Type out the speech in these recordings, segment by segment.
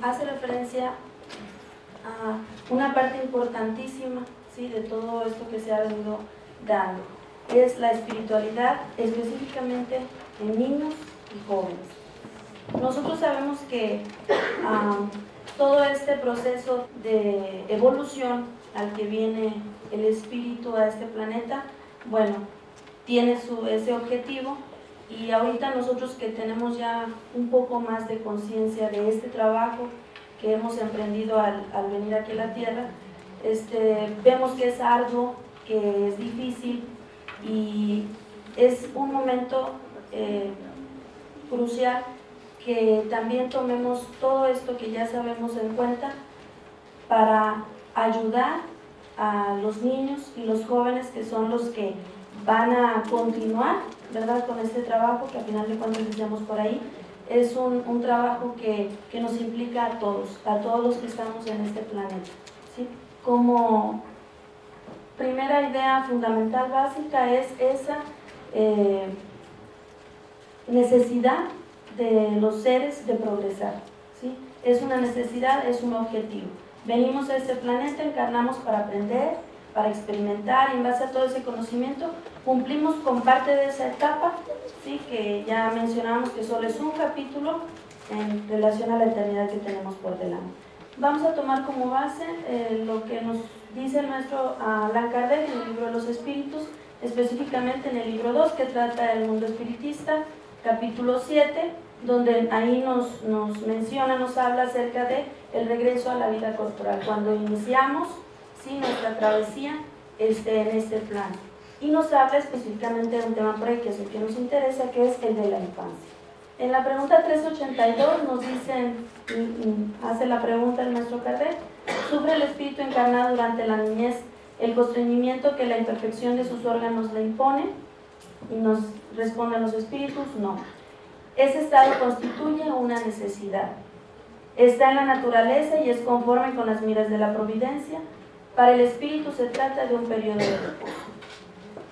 hace referencia a una parte importantísima, ¿sí?, de todo esto que se ha venido dando. Es la espiritualidad, específicamente en niños y jóvenes. Nosotros sabemos que todo este proceso de evolución al que viene el espíritu a este planeta, bueno, tiene ese objetivo, y ahorita nosotros que tenemos ya un poco más de conciencia de este trabajo que hemos emprendido al venir aquí a la Tierra, vemos que es arduo, que es difícil, y es un momento crucial que también tomemos todo esto que ya sabemos en cuenta para ayudar a los niños y los jóvenes, que son los que van a continuar, ¿verdad?, con este trabajo que al final de cuentas decíamos por ahí. Es un trabajo que nos implica a todos los que estamos en este planeta, ¿sí? Como primera idea fundamental básica es esa necesidad de los seres de progresar, ¿sí? Es una necesidad, es un objetivo. Venimos a este planeta, encarnamos para aprender, para experimentar, y en base a todo ese conocimiento cumplimos con parte de esa etapa, ¿sí?, que ya mencionamos que solo es un capítulo en relación a la eternidad que tenemos por delante. Vamos a tomar como base lo que nos dice el maestro Allan Kardec en el libro de los espíritus, específicamente en el libro 2, que trata del mundo espiritista, capítulo 7, donde ahí nos menciona, nos habla acerca de el regreso a la vida corporal, cuando iniciamos, ¿sí?, nuestra travesía en este plano. Y nos habla específicamente de un tema por ahí que es el que nos interesa, que es el de la infancia. En la pregunta 382 nos dicen, hace la pregunta el maestro Kardec: ¿sufre el espíritu encarnado durante la niñez el constreñimiento que la imperfección de sus órganos le impone? Y nos responden los espíritus: no. Ese estado constituye una necesidad. Está en la naturaleza y es conforme con las miras de la providencia. Para el espíritu se trata de un periodo de reposo.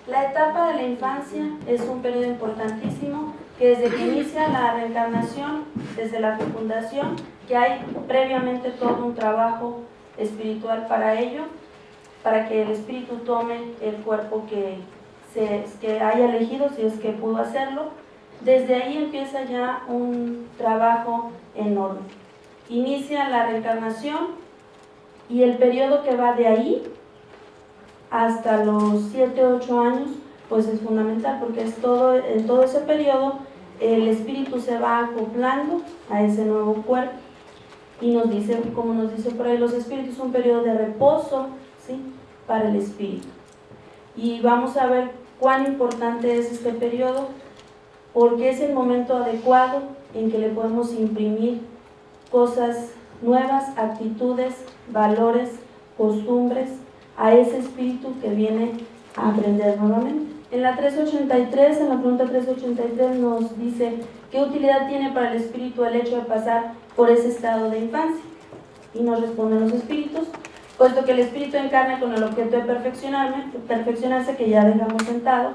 La etapa de la infancia es un periodo importantísimo, que desde que inicia la reencarnación, desde la fecundación, que hay previamente todo un trabajo espiritual para ello, para que el espíritu tome el cuerpo que haya elegido, si es que pudo hacerlo. Desde ahí empieza ya un trabajo enorme. Inicia la reencarnación, y el periodo que va de ahí hasta los 7 o 8 años, pues es fundamental, porque en todo ese periodo el espíritu se va acoplando a ese nuevo cuerpo, y nos dice, como nos dice por ahí los espíritus, un periodo de reposo, ¿sí?, para el espíritu. Y vamos a ver cuán importante es este periodo, porque es el momento adecuado en que le podemos imprimir cosas nuevas, actitudes, valores, costumbres a ese espíritu que viene a aprender nuevamente. En la 383, en la pregunta 383 nos dice: ¿qué utilidad tiene para el espíritu el hecho de pasar por ese estado de infancia? Y nos responden los espíritus: puesto que el espíritu encarna con el objeto de perfeccionarse, que ya dejamos sentado,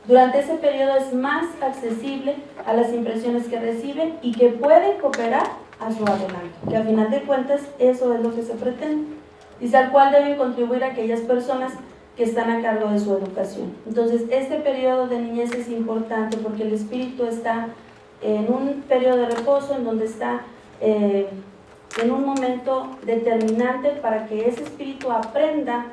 durante ese periodo es más accesible a las impresiones que recibe y que puede cooperar a su adelanto, que al final de cuentas eso es lo que se pretende. Dice: al cual deben contribuir aquellas personas que están a cargo de su educación. Entonces, este periodo de niñez es importante porque el espíritu está en un periodo de reposo, en donde está en un momento determinante para que ese espíritu aprenda,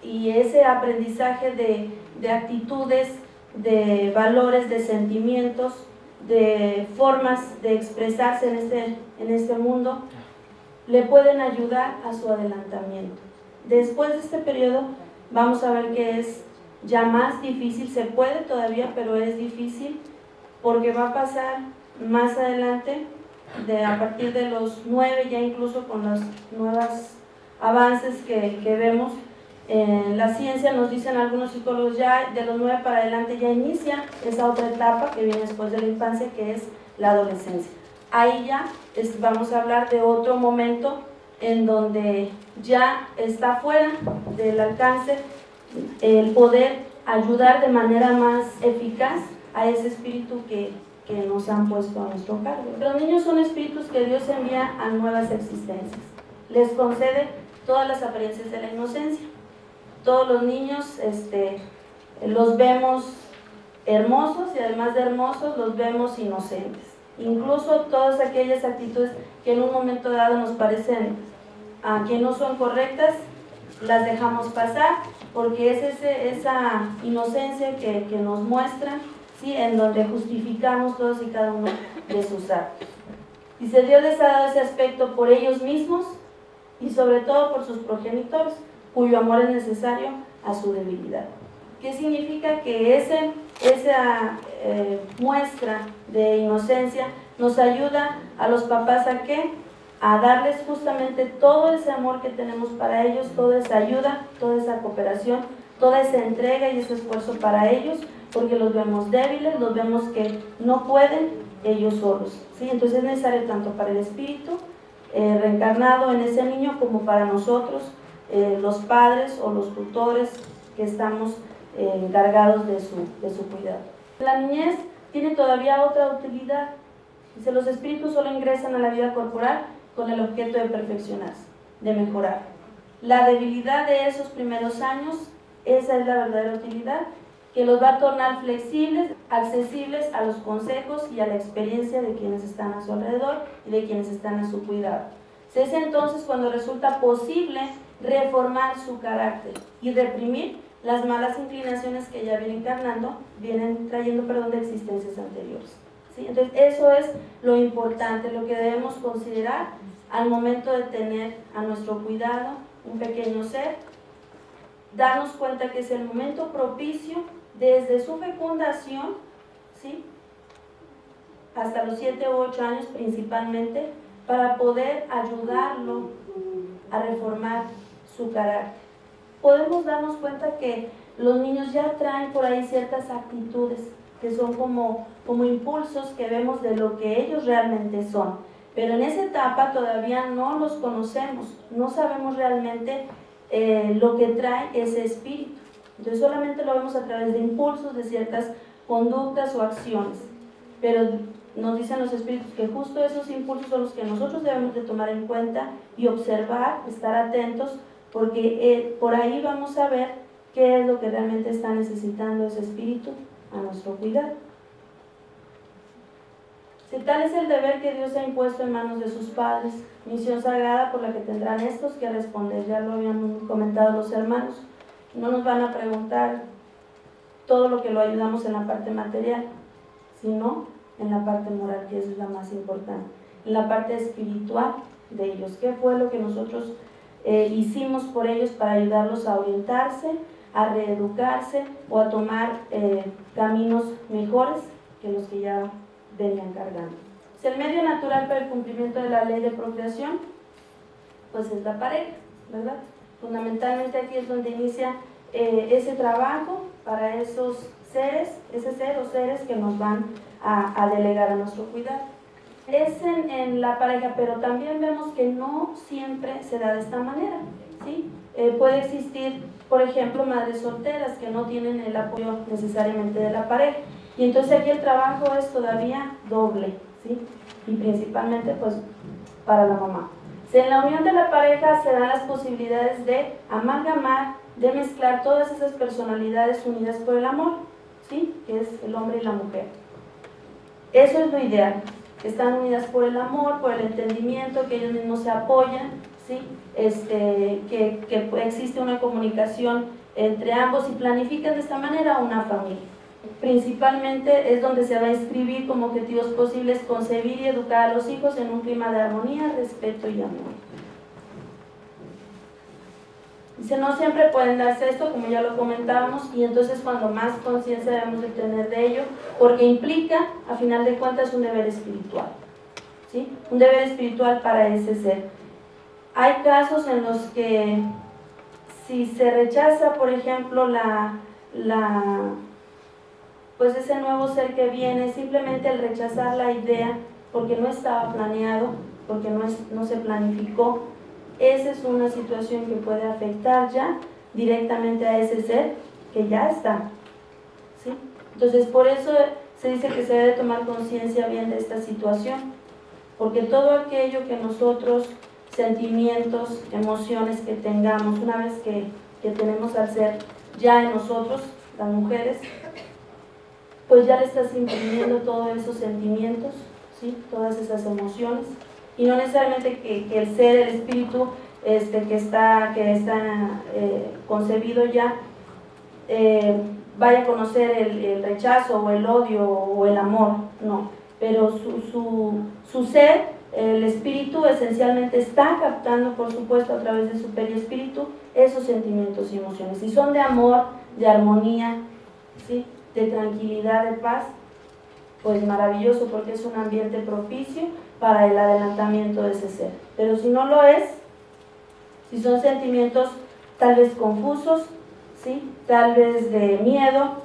y ese aprendizaje de actitudes, de valores, de sentimientos, de formas de expresarse en este mundo, le pueden ayudar a su adelantamiento. Después de este periodo vamos a ver que es ya más difícil, se puede todavía, pero es difícil, porque va a pasar más adelante, a partir de los 9, ya incluso con los nuevos avances que vemos en la ciencia, nos dicen algunos psicólogos, ya de los 9 para adelante ya inicia esa otra etapa que viene después de la infancia, que es la adolescencia. Ahí ya vamos a hablar de otro momento en donde ya está fuera del alcance el poder ayudar de manera más eficaz a ese espíritu que que nos han puesto a nuestro cargo. Los niños son espíritus que Dios envía a nuevas existencias. Les concede todas las apariencias de la inocencia. Todos los niños los vemos hermosos y además de hermosos los vemos inocentes. Incluso todas aquellas actitudes que en un momento dado nos parecen que no son correctas, las dejamos pasar porque es esa inocencia que nos muestran, ¿sí? En donde justificamos todos y cada uno de sus actos. Dice, Dios les ha dado ese aspecto por ellos mismos y sobre todo por sus progenitores, cuyo amor es necesario a su debilidad. ¿Qué significa? Que esa muestra de inocencia nos ayuda a los papás ¿a qué? A darles justamente todo ese amor que tenemos para ellos, toda esa ayuda, toda esa cooperación, toda esa entrega y ese esfuerzo para ellos, porque los vemos débiles, los vemos que no pueden ellos solos, ¿sí? Entonces es necesario tanto para el espíritu reencarnado en ese niño como para nosotros, los padres o los tutores que estamos encargados de su cuidado. La niñez tiene todavía otra utilidad. Dice, los espíritus solo ingresan a la vida corporal con el objeto de perfeccionarse, de mejorar. La debilidad de esos primeros años, esa es la verdadera utilidad, que los va a tornar flexibles, accesibles a los consejos y a la experiencia de quienes están a su alrededor y de quienes están a su cuidado. Es entonces cuando resulta posible reformar su carácter y reprimir las malas inclinaciones que ya vienen trayendo de existencias anteriores. ¿Sí? Entonces eso es lo importante, lo que debemos considerar al momento de tener a nuestro cuidado un pequeño ser, darnos cuenta que es el momento propicio desde su fecundación, ¿sí? Hasta los 7 u 8 años principalmente, para poder ayudarlo a reformar su carácter. Podemos darnos cuenta que los niños ya traen por ahí ciertas actitudes que son como impulsos que vemos de lo que ellos realmente son, pero en esa etapa todavía no los conocemos, no sabemos realmente lo que trae ese espíritu. Entonces solamente lo vemos a través de impulsos, de ciertas conductas o acciones, pero nos dicen los espíritus que justo esos impulsos son los que nosotros debemos de tomar en cuenta y observar, estar atentos, porque por ahí vamos a ver qué es lo que realmente está necesitando ese espíritu a nuestro cuidado. Si tal es el deber que Dios ha impuesto en manos de sus padres, misión sagrada por la que tendrán estos que responder, ya lo habían comentado los hermanos, no nos van a preguntar todo lo que lo ayudamos en la parte material, sino en la parte moral, que es la más importante, en la parte espiritual de ellos. ¿Qué fue lo que nosotros hicimos por ellos para ayudarlos a orientarse, a reeducarse o a tomar caminos mejores que los que ya venían cargando? Si el medio natural para el cumplimiento de la ley de procreación, pues es la pareja, ¿verdad? Fundamentalmente aquí es donde inicia ese trabajo para esos seres, ese ser o seres que nos van a delegar a nuestro cuidado. Es en la pareja, pero también vemos que no siempre se da de esta manera, ¿sí? Puede existir, por ejemplo, madres solteras que no tienen el apoyo necesariamente de la pareja, y entonces aquí el trabajo es todavía doble, ¿sí? Y principalmente pues para la mamá. Si en la unión de la pareja se dan las posibilidades de amalgamar, de mezclar todas esas personalidades unidas por el amor, ¿sí? Que es el hombre y la mujer. Eso es lo ideal, que están unidas por el amor, por el entendimiento, que ellos mismos se apoyan, ¿sí? Que existe una comunicación entre ambos y planifican de esta manera una familia. Principalmente es donde se va a inscribir como objetivos posibles concebir y educar a los hijos en un clima de armonía, respeto y amor. Dice, no siempre pueden darse esto, como ya lo comentábamos, y entonces cuando más conciencia debemos de tener de ello, porque implica, a final de cuentas, un deber espiritual, ¿sí? Un deber espiritual para ese ser. Hay casos en los que si se rechaza, por ejemplo, pues ese nuevo ser que viene, simplemente el rechazar la idea porque no estaba planeado, porque no se planificó, esa es una situación que puede afectar ya directamente a ese ser que ya está, ¿sí? Entonces por eso se dice que se debe tomar conciencia bien de esta situación, porque todo aquello que nosotros, sentimientos, emociones que tengamos, una vez que tenemos al ser ya en nosotros, las mujeres, pues ya le estás imprimiendo todos esos sentimientos, ¿sí? Todas esas emociones, y no necesariamente que el ser, el espíritu que está concebido ya, vaya a conocer el rechazo o el odio o el amor, no, pero su ser, el espíritu, esencialmente está captando, por supuesto, a través de su perispíritu, esos sentimientos y emociones, y son de amor, de armonía, ¿sí? De tranquilidad, de paz, pues maravilloso, porque es un ambiente propicio para el adelantamiento de ese ser. Pero si no lo es, si son sentimientos tal vez confusos, ¿sí? Tal vez de miedo,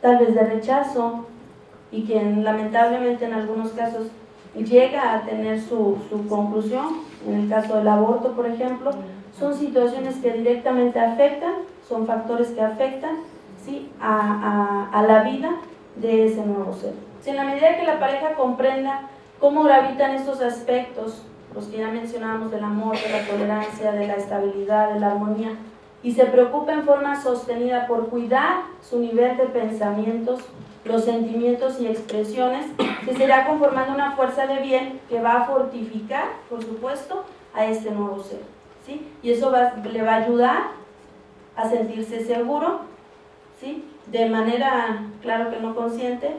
tal vez de rechazo, y quien lamentablemente en algunos casos llega a tener su conclusión, en el caso del aborto, por ejemplo, son situaciones que directamente afectan, son factores que afectan, ¿sí? a la vida de ese nuevo ser. Si en la medida que la pareja comprenda cómo gravitan estos aspectos, los que ya mencionábamos, del amor, de la tolerancia, de la estabilidad, de la armonía, y se preocupa en forma sostenida por cuidar su nivel de pensamientos, los sentimientos y expresiones, se irá conformando una fuerza de bien que va a fortificar, por supuesto, a este nuevo ser, ¿sí? Y eso le va a ayudar a sentirse seguro, ¿sí? De manera, claro que no consciente,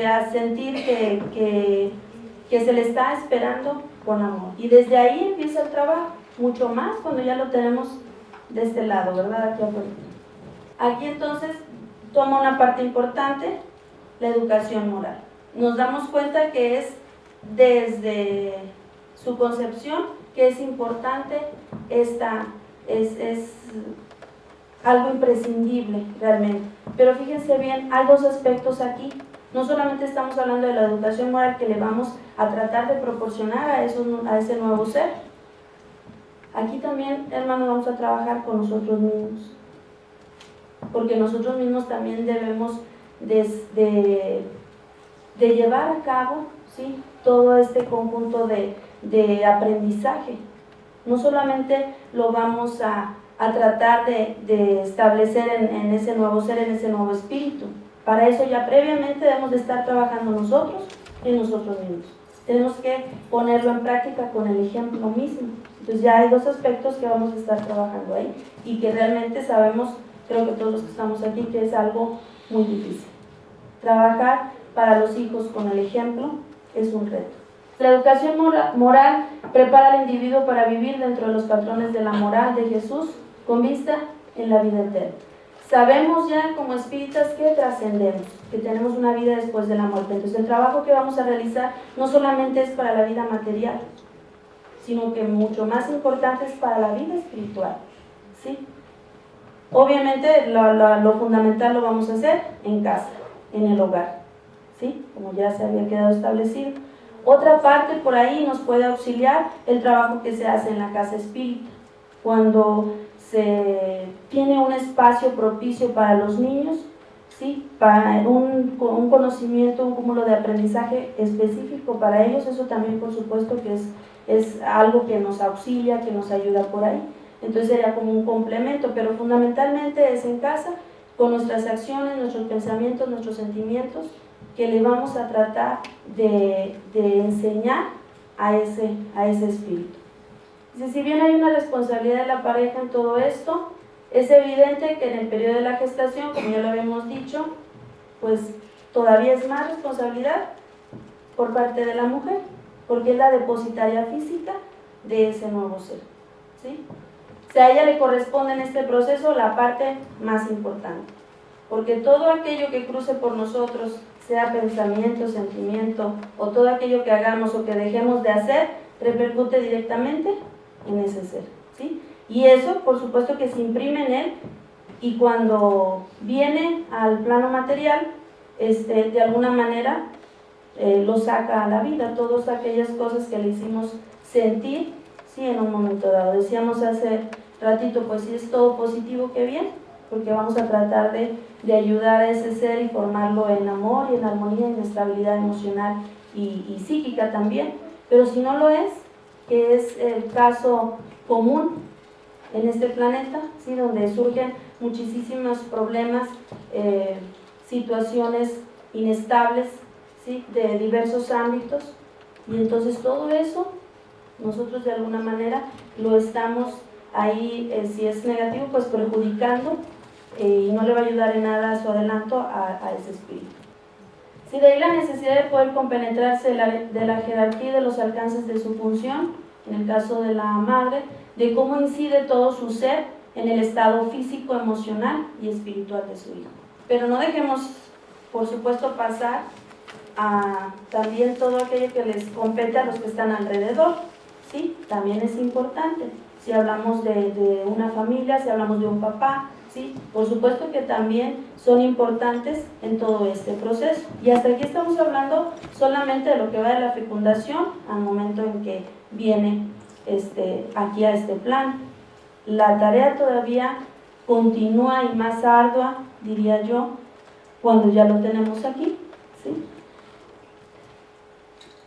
a sentir que se le está esperando con amor. Y desde ahí empieza el trabajo, mucho más cuando ya lo tenemos de este lado, ¿verdad? Aquí afuera. Aquí entonces toma una parte importante la educación moral. Nos damos cuenta que es desde su concepción que es importante es algo imprescindible realmente. Pero fíjense bien, hay dos aspectos aquí. No solamente estamos hablando de la educación moral que le vamos a tratar de proporcionar a ese nuevo ser. Aquí también, hermanos, vamos a trabajar con nosotros mismos, porque nosotros mismos también debemos de llevar a cabo, ¿sí? Todo este conjunto de aprendizaje. No solamente lo vamos a tratar de establecer en ese nuevo ser, en ese nuevo espíritu. Para eso ya previamente debemos de estar trabajando nosotros en nosotros mismos. Tenemos que ponerlo en práctica con el ejemplo mismo. Entonces ya hay dos aspectos que vamos a estar trabajando ahí y que realmente sabemos, creo que todos los que estamos aquí, que es algo muy difícil. Trabajar para los hijos con el ejemplo es un reto. La educación moral prepara al individuo para vivir dentro de los patrones de la moral de Jesús con vista en la vida eterna. Sabemos ya como espíritas que trascendemos, que tenemos una vida después de la muerte. Entonces el trabajo que vamos a realizar no solamente es para la vida material, sino que mucho más importante es para la vida espiritual, ¿sí? Obviamente lo fundamental lo vamos a hacer en casa, en el hogar, ¿sí? Como ya se había quedado establecido. Otra parte por ahí nos puede auxiliar el trabajo que se hace en la casa espírita, cuando se tiene un espacio propicio para los niños, ¿sí? Para un conocimiento, un cúmulo de aprendizaje específico para ellos. Eso también, por supuesto, que es algo que nos auxilia, que nos ayuda por ahí. Entonces sería como un complemento, pero fundamentalmente es en casa, con nuestras acciones, nuestros pensamientos, nuestros sentimientos, que le vamos a tratar de enseñar a ese espíritu. Si bien hay una responsabilidad de la pareja en todo esto, es evidente que en el periodo de la gestación, como ya lo habíamos dicho, pues todavía es más responsabilidad por parte de la mujer, porque es la depositaria física de ese nuevo ser, ¿sí? O sea, a ella le corresponde en este proceso la parte más importante, porque todo aquello que cruce por nosotros, sea pensamiento, sentimiento, o todo aquello que hagamos o que dejemos de hacer, repercute directamente en ese ser, ¿sí? Y eso, por supuesto, que se imprime en él, y cuando viene al plano material, de alguna manera lo saca a la vida, todas aquellas cosas que le hicimos sentir, sí, en un momento dado. Decíamos hace ratito, pues si es todo positivo, qué bien, porque vamos a tratar de ayudar a ese ser y formarlo en amor y en armonía, en estabilidad emocional y psíquica también. Pero si no lo es, que es el caso común en este planeta, ¿sí? Donde surgen muchísimos problemas, situaciones inestables, ¿sí? De diversos ámbitos, y entonces todo eso nosotros de alguna manera lo estamos ahí, si es negativo, pues perjudicando, y no le va a ayudar en nada a su adelanto a ese espíritu. Sí, de ahí la necesidad de poder compenetrarse de la jerarquía y de los alcances de su función, en el caso de la madre, de cómo incide todo su ser en el estado físico, emocional y espiritual de su hijo. Pero no dejemos, por supuesto, pasar a también todo aquello que les compete a los que están alrededor, ¿sí? También es importante. Si hablamos de una familia, si hablamos de un papá, ¿sí? Por supuesto que también son importantes en todo este proceso. Y hasta aquí estamos hablando solamente de lo que va de la fecundación al momento en que viene aquí a este plan. La tarea todavía continúa y más ardua, diría yo, cuando ya lo tenemos aquí, ¿sí?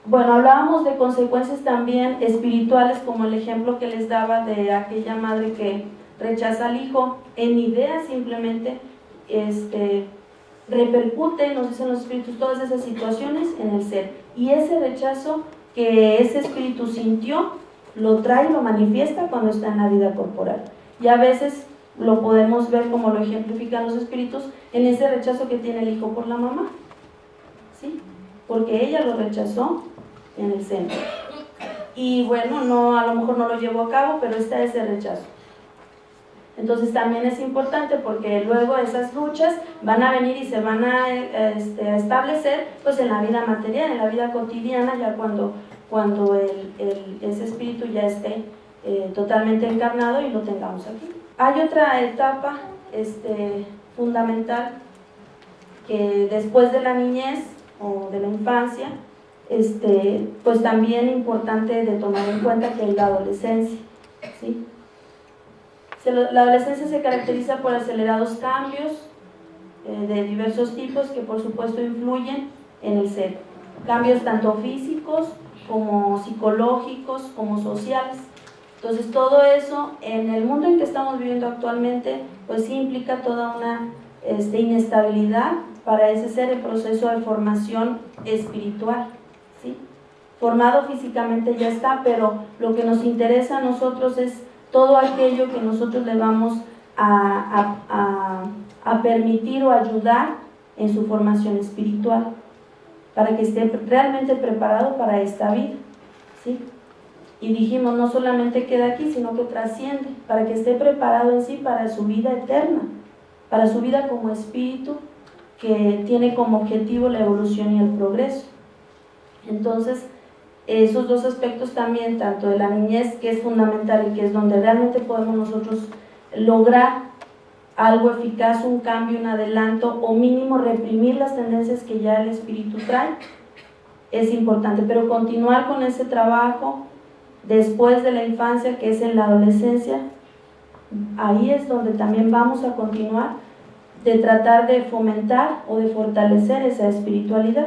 Bueno, hablábamos de consecuencias también espirituales, como el ejemplo que les daba de aquella madre que rechaza al hijo. En idea simplemente repercute, nos dicen los espíritus, todas esas situaciones en el ser. Y ese rechazo que ese espíritu sintió, lo trae y lo manifiesta cuando está en la vida corporal. Y a veces lo podemos ver, como lo ejemplifican los espíritus, en ese rechazo que tiene el hijo por la mamá, ¿sí? Porque ella lo rechazó en el centro. Y bueno, no, a lo mejor no lo llevó a cabo, pero está ese rechazo. Entonces también es importante, porque luego esas luchas van a venir y se van a establecer pues en la vida material, en la vida cotidiana, ya cuando ese espíritu ya esté totalmente encarnado y lo tengamos aquí. Hay otra etapa fundamental, que después de la niñez o de la infancia, pues también importante de tomar en cuenta, que es la adolescencia, ¿sí? La adolescencia se caracteriza por acelerados cambios de diversos tipos que por supuesto influyen en el ser. Cambios tanto físicos como psicológicos, como sociales. Entonces todo eso en el mundo en que estamos viviendo actualmente pues sí implica toda una inestabilidad para ese ser en proceso de formación espiritual, ¿sí? Formado físicamente ya está, pero lo que nos interesa a nosotros es todo aquello que nosotros le vamos a permitir o ayudar en su formación espiritual, para que esté realmente preparado para esta vida, ¿sí? Y dijimos, no solamente queda aquí, sino que trasciende, para que esté preparado en sí para su vida eterna, para su vida como espíritu, que tiene como objetivo la evolución y el progreso. Entonces, esos dos aspectos también, tanto de la niñez, que es fundamental y que es donde realmente podemos nosotros lograr algo eficaz, un cambio, un adelanto, o mínimo reprimir las tendencias que ya el espíritu trae, es importante. Pero continuar con ese trabajo después de la infancia, que es en la adolescencia, ahí es donde también vamos a continuar de tratar de fomentar o de fortalecer esa espiritualidad.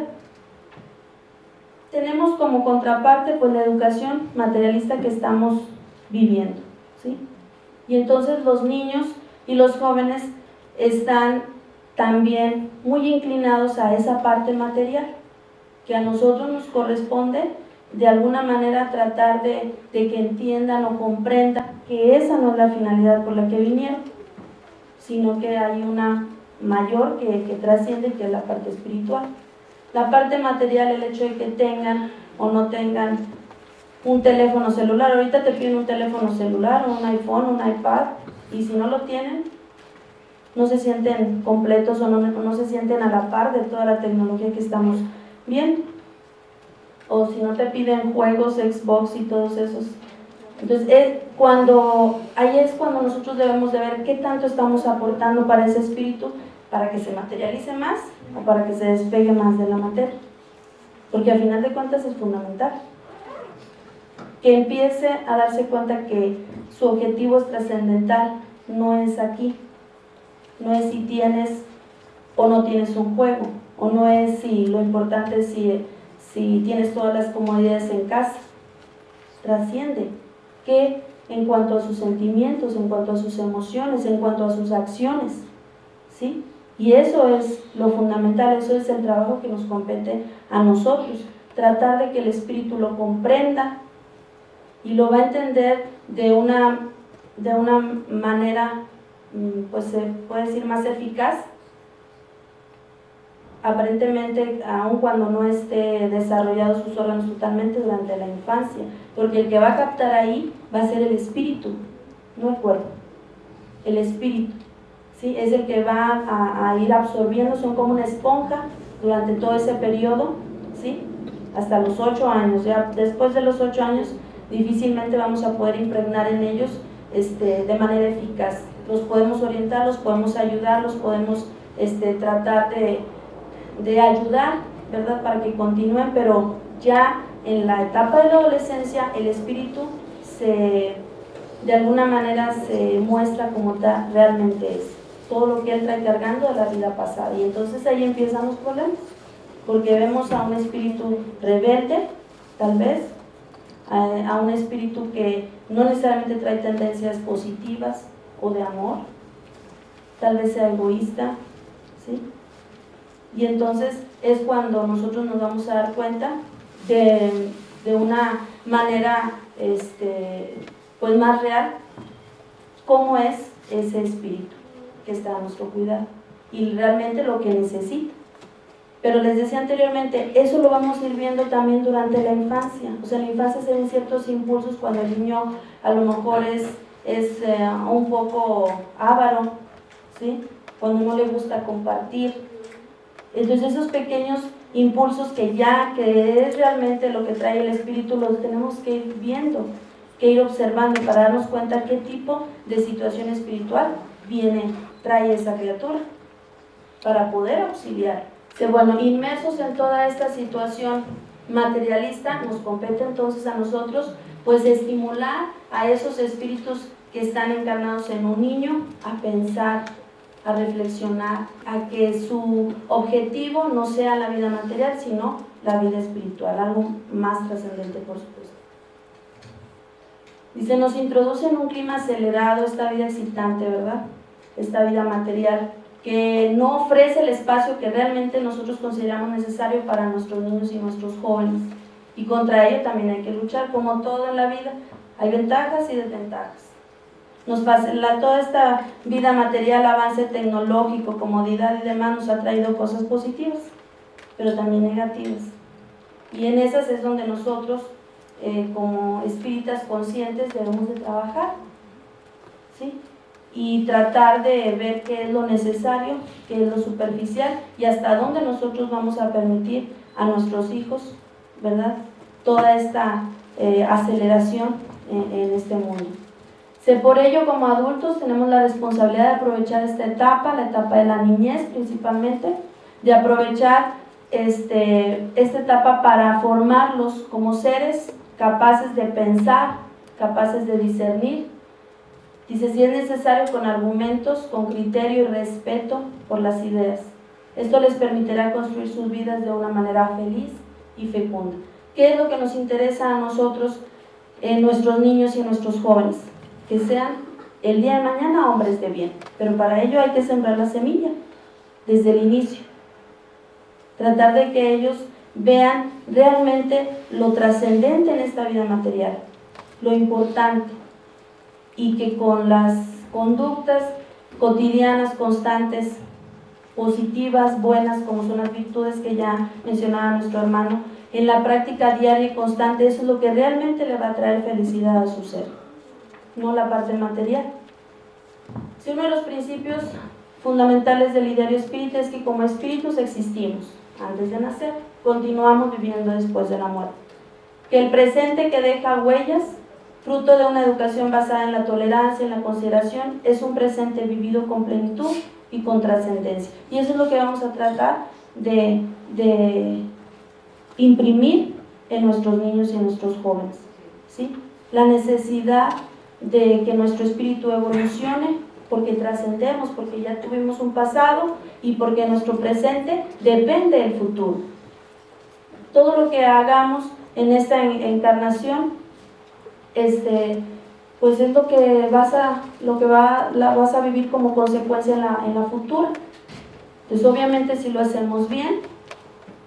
Tenemos como contraparte pues la educación materialista que estamos viviendo, ¿sí? Y entonces los niños y los jóvenes están también muy inclinados a esa parte material, que a nosotros nos corresponde de alguna manera tratar de que entiendan o comprendan que esa no es la finalidad por la que vinieron, sino que hay una mayor que trasciende, que es la parte espiritual. La parte material, el hecho de que tengan o no tengan un teléfono celular, ahorita te piden un teléfono celular, un iPhone, un iPad, y si no lo tienen, no se sienten completos o no se sienten a la par de toda la tecnología que estamos viendo. O si no te piden juegos, Xbox y todos esos. Entonces ahí es cuando nosotros debemos de ver qué tanto estamos aportando para ese espíritu, para que se materialice más o para que se despegue más de la materia, porque al final de cuentas es fundamental que empiece a darse cuenta que su objetivo es trascendental, no es aquí, no es si tienes o no tienes un juego, o no es si lo importante es si tienes todas las comodidades en casa. Trasciende que en cuanto a sus sentimientos, en cuanto a sus emociones, en cuanto a sus acciones, ¿sí? Y eso es lo fundamental, eso es el trabajo que nos compete a nosotros, tratar de que el espíritu lo comprenda y lo va a entender de una manera, pues se puede decir, más eficaz, aparentemente, aun cuando no esté desarrollados sus órganos totalmente durante la infancia, porque el que va a captar ahí va a ser el espíritu, no el cuerpo, el espíritu, ¿sí? Es el que va a ir absorbiendo, son como una esponja durante todo ese periodo, ¿sí? Hasta los 8 años, ya después de los 8 años difícilmente vamos a poder impregnar en ellos de manera eficaz. Los podemos orientar, los podemos ayudar, los podemos tratar de ayudar, ¿verdad?, para que continúen, pero ya en la etapa de la adolescencia el espíritu de alguna manera se muestra como tal realmente es, todo lo que él trae cargando de la vida pasada, y entonces ahí empiezan los problemas, porque vemos a un espíritu rebelde, tal vez, a un espíritu que no necesariamente trae tendencias positivas o de amor, tal vez sea egoísta, ¿sí? Y entonces es cuando nosotros nos vamos a dar cuenta de una manera pues más real cómo es ese espíritu que está a nuestro cuidado y realmente lo que necesita. Pero les decía anteriormente, eso lo vamos a ir viendo también durante la infancia. O sea, en la infancia se ven ciertos impulsos cuando el niño a lo mejor es un poco avaro, ¿sí? Cuando no le gusta compartir. Entonces esos pequeños impulsos que es realmente lo que trae el espíritu, los tenemos que ir viendo, que ir observando para darnos cuenta qué tipo de situación espiritual trae esa criatura, para poder auxiliar. Bueno, inmersos en toda esta situación materialista, nos compete entonces a nosotros pues estimular a esos espíritus que están encarnados en un niño a pensar, a reflexionar, a que su objetivo no sea la vida material, sino la vida espiritual, algo más trascendente, por supuesto. Dice, nos introduce en un clima acelerado esta vida excitante, ¿verdad? Esta vida material, que no ofrece el espacio que realmente nosotros consideramos necesario para nuestros niños y nuestros jóvenes. Y contra ello también hay que luchar, como todo en la vida, hay ventajas y desventajas. Toda esta vida material, avance tecnológico, comodidad y demás nos ha traído cosas positivas, pero también negativas. Y en esas es donde nosotros, como espíritas conscientes, debemos de trabajar, ¿sí? Y tratar de ver qué es lo necesario, qué es lo superficial y hasta dónde nosotros vamos a permitir a nuestros hijos, ¿verdad?, toda esta aceleración en este mundo. Por ello, como adultos tenemos la responsabilidad de aprovechar esta etapa, la etapa de la niñez principalmente, de aprovechar esta etapa para formarlos como seres capaces de pensar, capaces de discernir. Dice, si es necesario, con argumentos, con criterio y respeto por las ideas. Esto les permitirá construir sus vidas de una manera feliz y fecunda. ¿Qué es lo que nos interesa a nosotros, nuestros niños y nuestros jóvenes? Que sean el día de mañana hombres de bien, pero para ello hay que sembrar la semilla desde el inicio, tratar de que ellos vean realmente lo trascendente en esta vida material, lo importante, y que con las conductas cotidianas, constantes, positivas, buenas, como son las virtudes que ya mencionaba nuestro hermano, en la práctica diaria y constante, eso es lo que realmente le va a traer felicidad a su ser, no la parte material. Si uno de los principios fundamentales del ideario espírita es que como espíritus existimos antes de nacer, continuamos viviendo después de la muerte, que el presente que deja huellas, fruto de una educación basada en la tolerancia, en la consideración, es un presente vivido con plenitud y con trascendencia, y eso es lo que vamos a tratar de imprimir en nuestros niños y en nuestros jóvenes, ¿sí? La necesidad de que nuestro espíritu evolucione porque trascendemos, porque ya tuvimos un pasado y porque nuestro presente depende del futuro. Todo lo que hagamos en esta encarnación, pues es lo que vas a vivir como consecuencia en la futura. Entonces obviamente si lo hacemos bien,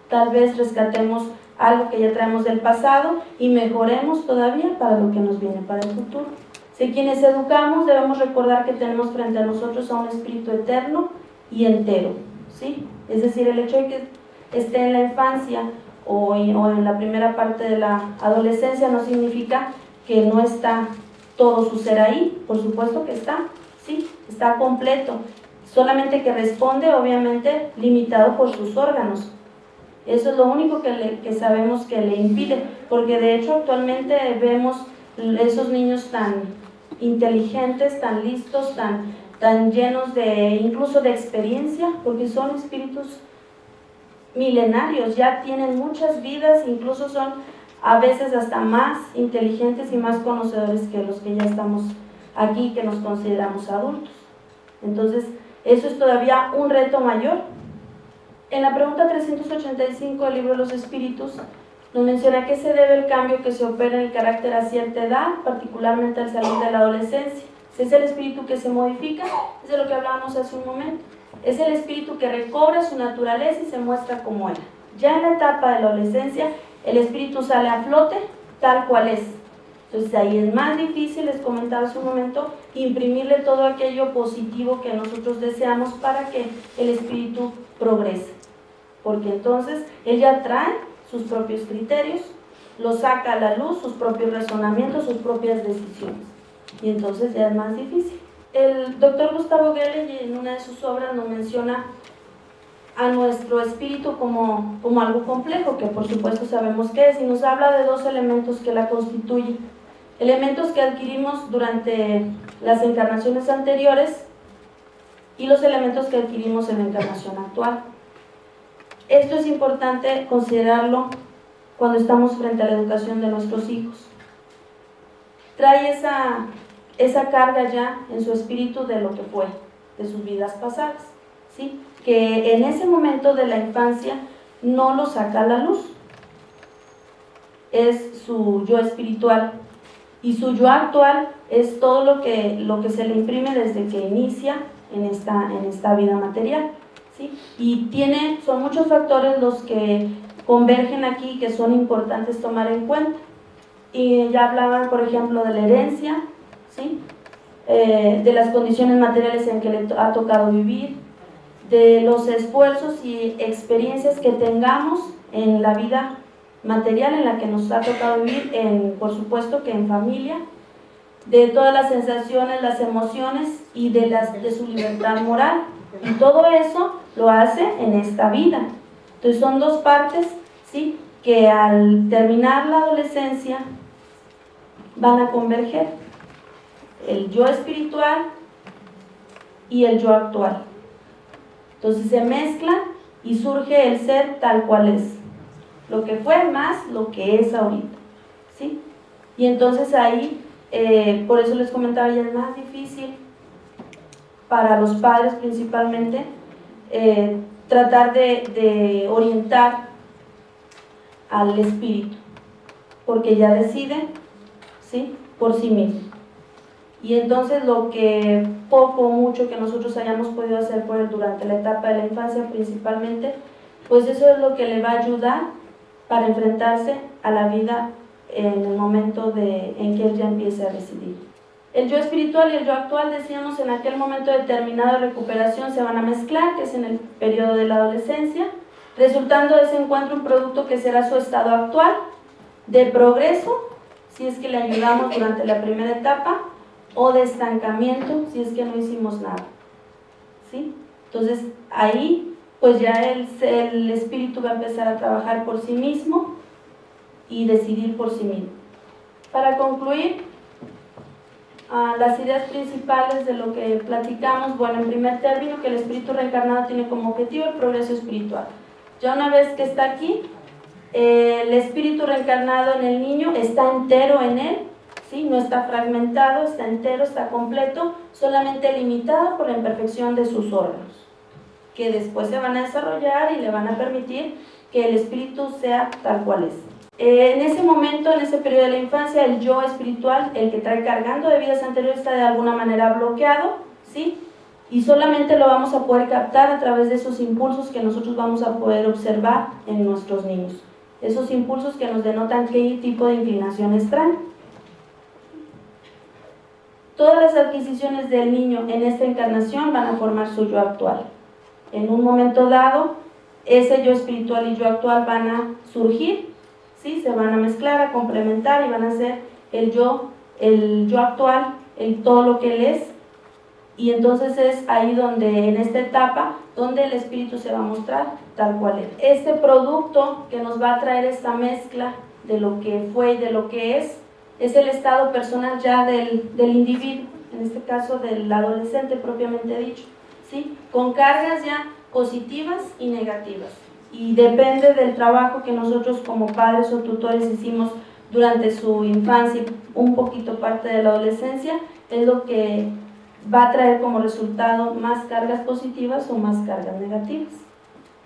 tal vez rescatemos algo que ya traemos del pasado y mejoremos todavía para lo que nos viene para el futuro. Si quienes educamos debemos recordar que tenemos frente a nosotros a un espíritu eterno y entero, ¿sí? Es decir, el hecho de que esté en la infancia o en la primera parte de la adolescencia no significa que no está todo su ser ahí. Por supuesto que está, ¿sí? Está completo, solamente que responde obviamente limitado por sus órganos. Eso es lo único que sabemos que le impide, porque de hecho actualmente vemos esos niños tan inteligentes, tan listos, tan llenos incluso de experiencia, porque son espíritus milenarios, ya tienen muchas vidas, incluso son a veces hasta más inteligentes y más conocedores que los que ya estamos aquí, que nos consideramos adultos. Entonces, eso es todavía un reto mayor. En la pregunta 385 del libro de los espíritus nos menciona que se debe el cambio que se opera en el carácter a cierta edad, particularmente al salir de la adolescencia. Si es el espíritu que se modifica, es de lo que hablábamos hace un momento. Es el espíritu que recobra su naturaleza y se muestra como era. Ya en la etapa de la adolescencia, el espíritu sale a flote tal cual es. Entonces ahí es más difícil, les comentaba hace un momento, imprimirle todo aquello positivo que nosotros deseamos para que el espíritu progrese. Porque entonces él ya trae sus propios criterios, los saca a la luz, sus propios razonamientos, sus propias decisiones. Y entonces ya es más difícil. El doctor Gustavo Gelley en una de sus obras nos menciona a nuestro espíritu como algo complejo, que por supuesto sabemos qué es, y nos habla de dos elementos que la constituyen. Elementos que adquirimos durante las encarnaciones anteriores y los elementos que adquirimos en la encarnación actual. Esto es importante considerarlo cuando estamos frente a la educación de nuestros hijos. Trae esa carga ya en su espíritu de lo que fue, de sus vidas pasadas, ¿sí? Que en ese momento de la infancia no lo saca a la luz. Es su yo espiritual, y su yo actual es todo lo que se le imprime desde que inicia en esta vida material, ¿sí? Y son muchos factores los que convergen aquí, que son importantes tomar en cuenta. Y ya hablaban, por ejemplo, de la herencia, ¿sí? De las condiciones materiales en que le ha tocado vivir, de los esfuerzos y experiencias que tengamos en la vida material en la que nos ha tocado vivir, por supuesto que en familia, de todas las sensaciones, las emociones y de su libertad moral. Y todo eso lo hace en esta vida. Entonces son dos partes, ¿sí?, que al terminar la adolescencia van a converger: el yo espiritual y el yo actual. Entonces se mezclan y surge el ser tal cual es, lo que fue más lo que es ahorita, ¿sí? Y entonces ahí, por eso les comentaba, ya es más difícil para los padres principalmente tratar de orientar al espíritu, porque ya decide, ¿sí?, por sí mismo. Y entonces lo que poco o mucho que nosotros hayamos podido hacer por él durante la etapa de la infancia principalmente, pues eso es lo que le va a ayudar para enfrentarse a la vida en el momento en que él ya empiece a decidir. El yo espiritual y el yo actual, decíamos, en aquel momento determinado de recuperación se van a mezclar, que es en el periodo de la adolescencia, resultando de ese encuentro un producto que será su estado actual de progreso, si es que le ayudamos durante la primera etapa, o de estancamiento, si es que no hicimos nada, ¿sí? Entonces ahí pues ya el espíritu va a empezar a trabajar por sí mismo y decidir por sí mismo. Para concluir, las ideas principales de lo que platicamos, bueno, en primer término, que el espíritu reencarnado tiene como objetivo el progreso espiritual. Ya una vez que está aquí, el espíritu reencarnado en el niño está entero en él, ¿sí? No está fragmentado, está entero, está completo, solamente limitado por la imperfección de sus órganos, que después se van a desarrollar y le van a permitir que el espíritu sea tal cual es. En ese momento, en ese periodo de la infancia, el yo espiritual, el que trae cargando de vidas anteriores, está de alguna manera bloqueado, ¿sí? Y solamente lo vamos a poder captar a través de esos impulsos que nosotros vamos a poder observar en nuestros niños. Esos impulsos que nos denotan qué tipo de inclinaciones traen. Todas las adquisiciones del niño en esta encarnación van a formar su yo actual. En un momento dado, ese yo espiritual y yo actual van a surgir, ¿sí? Se van a mezclar, a complementar y van a ser el yo actual, todo lo que él es. Y entonces es ahí donde, en esta etapa, donde el espíritu se va a mostrar tal cual es. Este producto que nos va a traer esta mezcla de lo que fue y de lo que es el estado personal ya del individuo, en este caso del adolescente propiamente dicho, ¿sí? Con cargas ya positivas y negativas. Y depende del trabajo que nosotros como padres o tutores hicimos durante su infancia y un poquito parte de la adolescencia, es lo que va a traer como resultado más cargas positivas o más cargas negativas.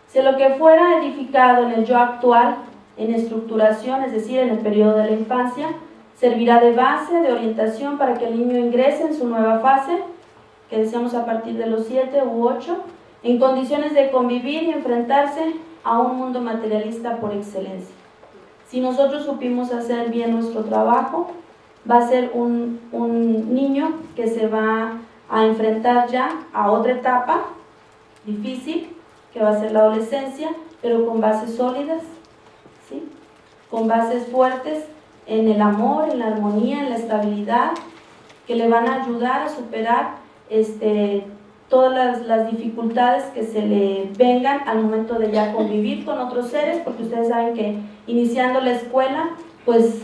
Si lo que fuera edificado en el yo actual, en estructuración, es decir, en el periodo de la infancia, servirá de base, de orientación para que el niño ingrese en su nueva fase, que decíamos a partir de los 7 u 8, en condiciones de convivir y enfrentarse a un mundo materialista por excelencia. Si nosotros supimos hacer bien nuestro trabajo, va a ser un niño que se va a enfrentar ya a otra etapa difícil, que va a ser la adolescencia, pero con bases sólidas, ¿sí? Con bases fuertes en el amor, en la armonía, en la estabilidad, que le van a ayudar a superar todas las dificultades que se le vengan al momento de ya convivir con otros seres, porque ustedes saben que iniciando la escuela, pues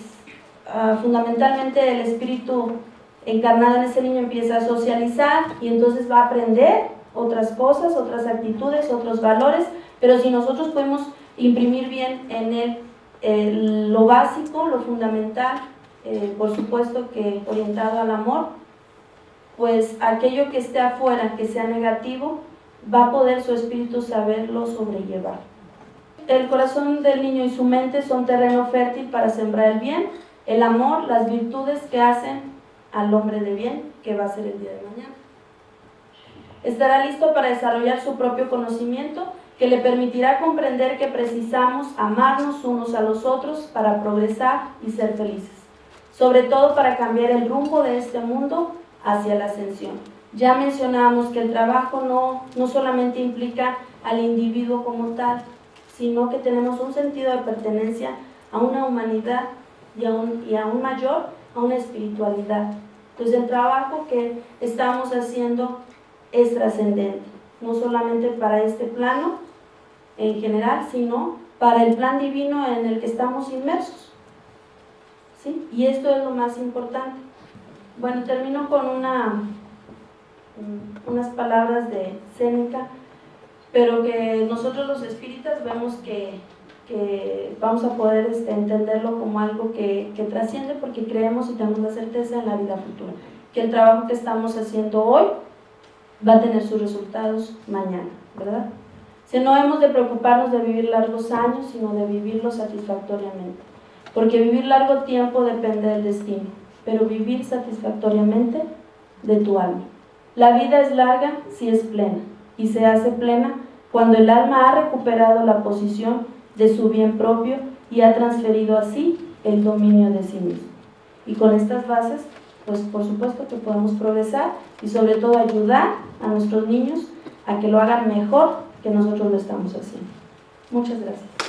fundamentalmente el espíritu encarnado en ese niño empieza a socializar y entonces va a aprender otras cosas, otras actitudes, otros valores, pero si nosotros podemos imprimir bien en él lo básico, lo fundamental, por supuesto que orientado al amor, pues aquello que esté afuera, que sea negativo, va a poder su espíritu saberlo sobrellevar. El corazón del niño y su mente son terreno fértil para sembrar el bien, el amor, las virtudes que hacen al hombre de bien, que va a ser el día de mañana. Estará listo para desarrollar su propio conocimiento, que le permitirá comprender que precisamos amarnos unos a los otros para progresar y ser felices, sobre todo para cambiar el rumbo de este mundo hacia la ascensión. Ya mencionábamos que el trabajo no solamente implica al individuo como tal, sino que tenemos un sentido de pertenencia a una humanidad y aún mayor, a una espiritualidad. Entonces el trabajo que estamos haciendo es trascendente, no solamente para este plano en general, sino para el plan divino en el que estamos inmersos, ¿sí? Y esto es lo más importante. Bueno, termino con unas palabras de Séneca, pero que nosotros los espíritas vemos que vamos a poder entenderlo como algo que trasciende, porque creemos y tenemos la certeza en la vida futura, que el trabajo que estamos haciendo hoy va a tener sus resultados mañana, ¿verdad? Si no hemos de preocuparnos de vivir largos años, sino de vivirlos satisfactoriamente, porque vivir largo tiempo depende del destino, pero vivir satisfactoriamente de tu alma. La vida es larga si es plena, y se hace plena cuando el alma ha recuperado la posición de su bien propio y ha transferido así el dominio de sí mismo. Y con estas bases, pues por supuesto que podemos progresar y sobre todo ayudar a nuestros niños a que lo hagan mejor que nosotros lo estamos haciendo. Muchas gracias.